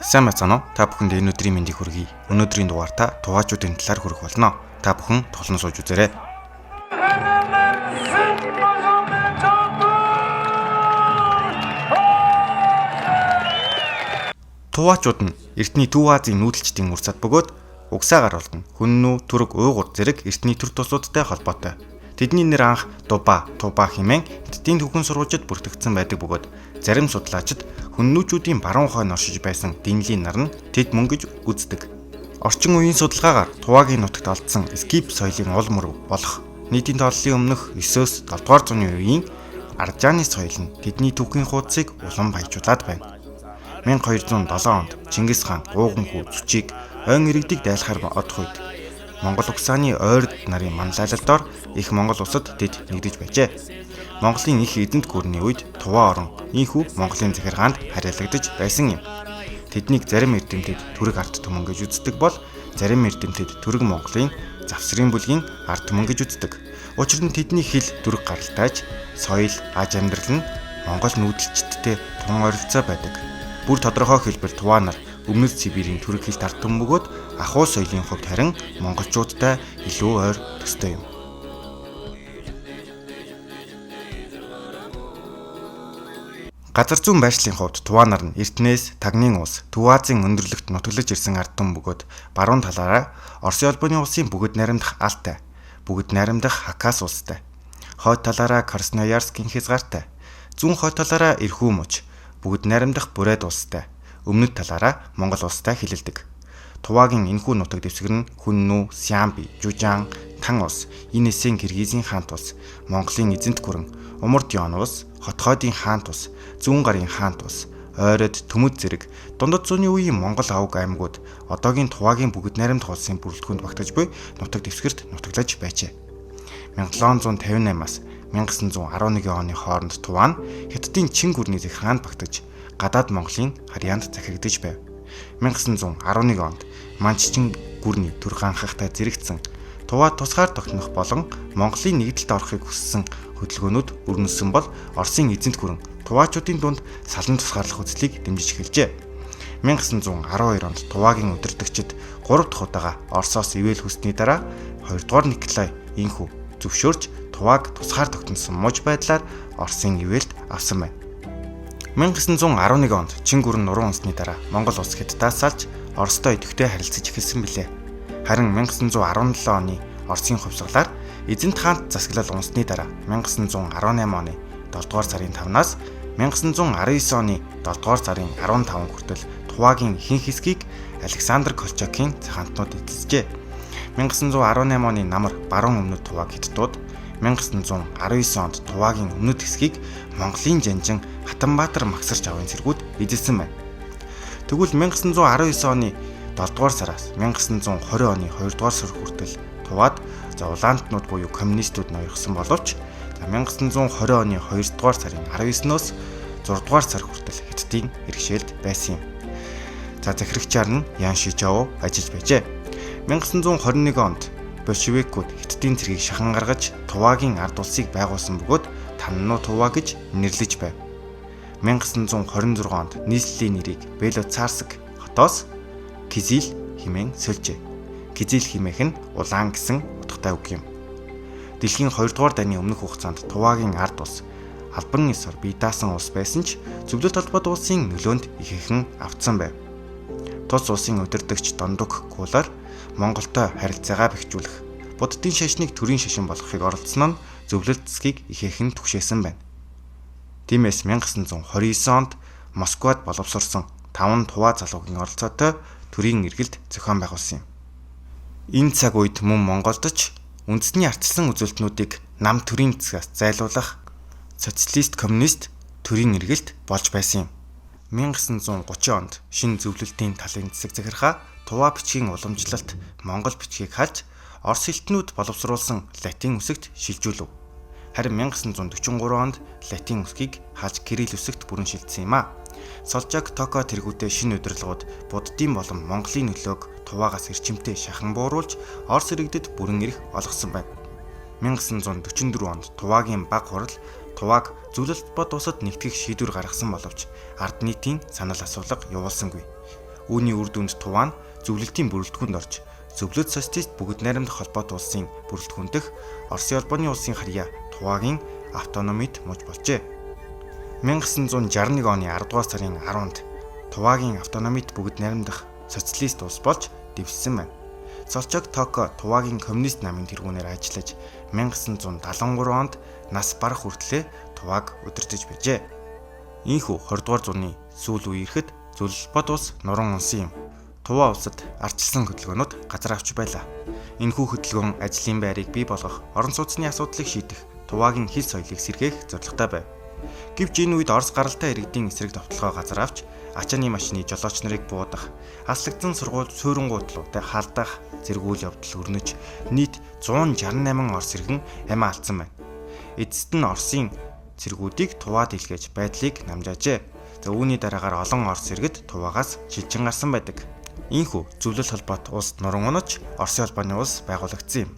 Сайн байна уу? Та бүхэнд энэ өдрийн мэндийг хүргэе. Өнөөдрийн дугаартаа тугаачдын талаар хүргэх болно. Та бүхэн тоглон сууж үзээрэй. Тугаачуд нь Эртний Төв Азийн нүүдэлчдийн үр цад бөгөөд угсаагаар болон хүннүү, түрэг, уугур зэрэг эртний төр туслуудтай холбоотой. Тэдний нэр анх Туба хэмээн Эцдийн түүхэн сурвалжид бүртгэгдсэн байдаг бөгөөд зарим судлаачид хүннүүчүүдийн баруун хойно оршиж байсан динлийн нар нь тэд мөн гэж үздэг. Орчин үеийн судалгаагаар Туваагийн нутагт олдсон скип соёлын уул мөр болох нийтийн тооллын өмнөх 9-өөс 7 дугаар зууны үеийн Аржааны соёл нь тэдний түүхийн хуудсыг улам баяжуулад байна. 1207 онд Чингис хаан Гууганхүү Зүчийг ойн иргэдийг дайлахаар одох үед Монгол угсааны ойрд нарын манлайлалдоор их Монгол улсад тэд нэгдэж байжээ. Монголын их эзэнт гүрний үед Туваа орон ийхүү Монголын захиргаанд хариалагдаж байсан юм. Тэднийг зарим эрдэмтэд түрэг ард түмэн гэж үздэг бол зарим эрдэмтэд түрэг Монголын завсрын бүлгийн ард түмэн гэж үздэг. Учир нь тэдний хэл түрэг гаралтайж, соёл, аж амьдрал нь Монгол нүүдэлчдтэй тун ойролцоо байдаг. Бүр тодорхой хэлбэр Туваа нар Өмнөд Сибирийн түрэг хэлт ард түмэн бөгөөд ахуй соёлын хувьд харин монголчуудтай илүү ойр төстэй юм. Газар зүйн байршлын хувьд Туваа нар нь Эрдэнэс, Тагнын улс, Төв Азийн өндөрлөгт нутаглаж ирсэн ард түмэн бөгөөд баруун талаараа Оросын улбаны улсын бүгд найрамдах Алтай, бүгд найрамдах Хакас улстай, хойд талаараа Красноярскийн хязгаартай, зүүн хойд талаараа Эрхүү муж, бүгд найрамдах Бурайд улстай, өмнөд талаараа Монгол улстай хэлэлдэг. Туваагийн энэхүү нутаг дэвсгэр нь Хүннүү, Сямби, Жужаан, Тан улс, Инэсийн Киргизийн хаант улс, Монголын эзэнт гүрэн, Умард Яон улс, Хотхойдын хаант улс, Зүүн гарын хаант улс, Ойрод, Төмөд зэрэг дундад зууны үеийн Монгол авг аймагуд одоогийн Туваагийн бүгд найрамдах улсын бүрэлдэхүүнд багтаж буй нутаг дэвсгэрт нутаглаж байжээ. 1758-аас 1911 оны хооронд Туваа нь Хятадын Чин гүрний захиргаанд багтаж гадаад Монголын харьяанд захирагдж байв. 1911 онд Манччин гүрний төр ганхахтай зэрэгцсэн Туваа тусгаар тогтнох болон Монголын нэгдэлд орохыг хүссэн хөдөлгөөнүүд өрнөсөн бол Оросын эзэнт гүрэн Туваачуудын дунд салан тусгаарлах үзлийг дэмжиж эхэлжээ. 1912 онд Туваагийн удирдагчид 3 дахь удаага Оросоос ивэл хүссний дараа 2 дугаар Николай инхүү зөвшөөрч Тувааг тусгаар тогтносон муж байдлаар Оросын ивэлд авсан байна. 1911 онд Чин гүрэн нуруу унсны дараа Монгол улс Хятадаас салж Оростой идэвхтэй харилцаж эхэлсэн билээ. Харин 1917 оны Оросын хувьсгалаар эзэнт хаант засаглал унсны дараа 1918 оны 7 дугаар сарын 5-наас 1919 оны 7 дугаар сарын 15 хүртэл Туваагийн ихэнх хэсгийг Александр Колчакийн захаантнууд эзэлжээ. 1918 оны намар баруун өмнөд Тувааг хятадууд 1919 онд Туваагийн өмнөд хэсгийг Монголын жанжин Хатанбаатар магсарч авын цэргүүд эзэлсэн байна. Тэгвэл 1919 оны 7 дугаар сараас 1920 оны 2 дугаар сар хүртэл Туваад зовлантнууд буюу коммунистууд ноёрхсон боловч 1920 оны 2 дугаар сарын 19-ноос 6 дугаар сар хүртэл Хятадын иргэшээлд байсан юм. Захирагчаар нь Ян Шижао ажиллаж байжээ. 1921 онд большевикууд Хятадын цэргийг шахан гаргаж Туваагийн ард улсыг байгуулсан бөгөөд Таннуу Туваа гэж нэрлэж байв. 1926 онд нийслэлийн нэрийг Белоцарск хотоос Кизил хэмээн сольжээ. Кизил хэмээх нь улаан гэсэн утгатай үг юм. Дэлхийн 2 дугаар дайны өмнөх хугацаанд Туваагийн ард улс албан ёсоор бие даасан улс байсан ч зөвлөлт холбоот улсын нөлөөнд ихээхэн автсан байв. Тус улсын удирдагч Дондук Кулар Монголтой харилцаагаа бэхжүүлэх, Буддын шашныг төрийн шашин болгохыг оролдсон нь зөвлөлт засгийг ихээхэн түгшээсэн байна. Тиймээс 1929 онд Москвад боловсрсон 5 Туваа залуугийн оролцоотой төрийн эргэлт зохион байгуулсан юм. Энэ цаг үед мөн Монголд ч үндэсний ардчилсан үзүүлэлтнүүдийг нам төрийн засгаас зайлуулах социалист коммунист төрийн эргэлт болж байсан юм. 1930 онд шинэ зөвлөлтийн талын засаг захиргаа Туваа бичгийн уламжлалт Монгол бичгийг халж Орос хэлтнүүд боловсруулсан латин үсэгт шилжүүлв. Харин 1943 онд латин үсгийг халж кирилл үсэгт бүрэн шилжсэн юм а. Солжак Токо тэргүүтээ шинэ удирдлагууд Буддын болон Монголын нөлөөг Туваагаас эрчимтэй шахан бууруулж Орос иргэдэд бүрэн эрх олгосон байна. 1944 онд Туваагийн баг хурал Тувааг зөвлөлт бод улсад нэгтгэх шийдвэр гаргасан боловч ард нийтийн санал асуулга явуулсангүй. Үүний үр дүнд Туваа нь зөвлөлтийн бүрэлдэхүүнд орж зөвлөд социалист бүгд найрамдах холбоот улсын бүрэлдэхүүн дэх Оросын албаны улсын харьяа Туваагийн автономид мууж болжээ. 1961 оны 10 дугаар сарын 10-нд Туваагийн автономид бүгд найрамдах социалист улс болж дэвшсэн байна. Солчог Токо Туваагийн коммунист намын тэргүүнээр ажиллаж 1973 онд нас барах хүртлээр Тувааг удирдах байжээ. Ийхүү 20 дугаар зууны сүүл үе ирэхэд зөвлөлт улс нуран унсан юм. Туваа улсад ардчилсан хөдөлгөөнүүд газар авч байлаа. Энэхүү хөдөлгөөн ажлын байрыг бий болгох, орон сууцны асуудлыг шийдэх, Туваагийн хэл соёлыг сэргээх зорилготой байв. Гэвч энэ үед Орос гаралтай иргэдийн эсрэг товтлогоо газар авч, ачааны машины жолооч нарыг буудах, аслагдсан сургууль суурингуудлуудыг халдах зэрэг үйл явдал өрнөж нийт 168 Орос иргэн амиа алдсан байна. Эцэст нь Оросын цэргүүдийг Туваад илгээж байдлыг намжаажээ. Үүний дараагаар олон Орос иргэд Туваагаас шилжин гарсан байдаг. Ийхүү зөвлөл холбоот улс нуран унаж Оросын албаны улс байгуулагдсан юм.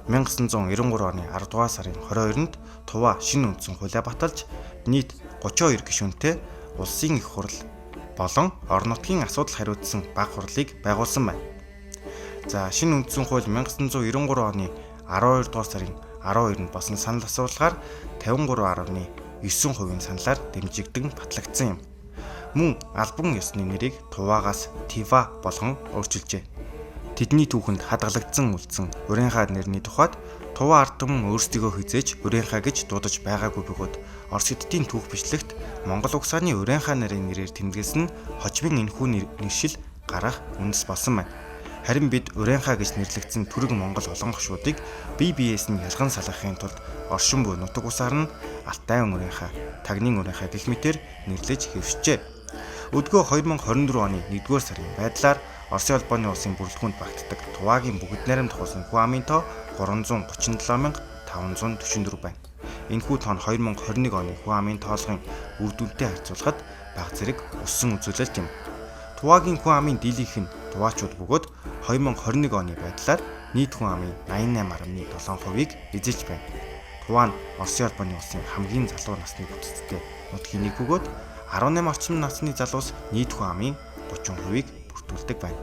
1993 оны 10 дугаар сарын 22-нд Туваа шинэ үндсэн хуулиа баталж нийт 32 гишүүнтэй улсын их хурал болон орон нутгийн асуудал хариуцсан баг хурлыг байгуулсан байна. За шинэ үндсэн хууль 1993 оны 12 дугаар сарын 12-нд болсон санал асуулгаар 53.9% саналаар дэмжигдэн батлагдсан юм. Мөн албан ёсны нэрийг Туваагаас Тива болгон өөрчилжээ. Тэдний түүхэнд хадгалагдсан үлдсэн Урeenхай нэрний тухайд Туваа ард түмэн өөрсдийгөө хизээж Урeenхай гэж дуудаж байгаагүй бөгөөд Орос эддийн түүх бичлэгт Монгол угсааны Урeenхай нарын нэрээр тэмдэглэсэн хожмын энэхүү нэршил гарах үндэс болсон байна. Харин бид Урeenхай гэж нэрлэгдсэн түрэг Монгол олон гишүүдийг бие биеэс нь ялган салгахын тулд оршин буй нутаг усаар нь Алтайн Урeenхай, Тагнын Урeenхай гэх мэтээр нэрлэж хэвшжээ. Өдгөө 2024 оны 1-р сарын байдлаар Оросын албаны улсын бүрэлдэхүүнд багтдаг Туваагийн бүгд найрамдах улсын хүн амын тоо 337,544 байна. Энэхүү тоо нь 2021 оны хүн амын тоолгын үр дүнтэй харьцуулахад бага зэрэг өссөн үзүүлэлт юм. Туваагийн хүн амын дийлэнх нь туваачууд бөгөөд 2021 оны байдлаар нийт хүн амын 88.7%-ийг эзэлж байна. Туваа нь Оросын албаны улсын хамгийн залуу насны бүтэцтэй нутгийн нэг бөгөөд 18 орчим насны залуус нийт хүн амын 30%-ийг бүртгүүлдэг байна.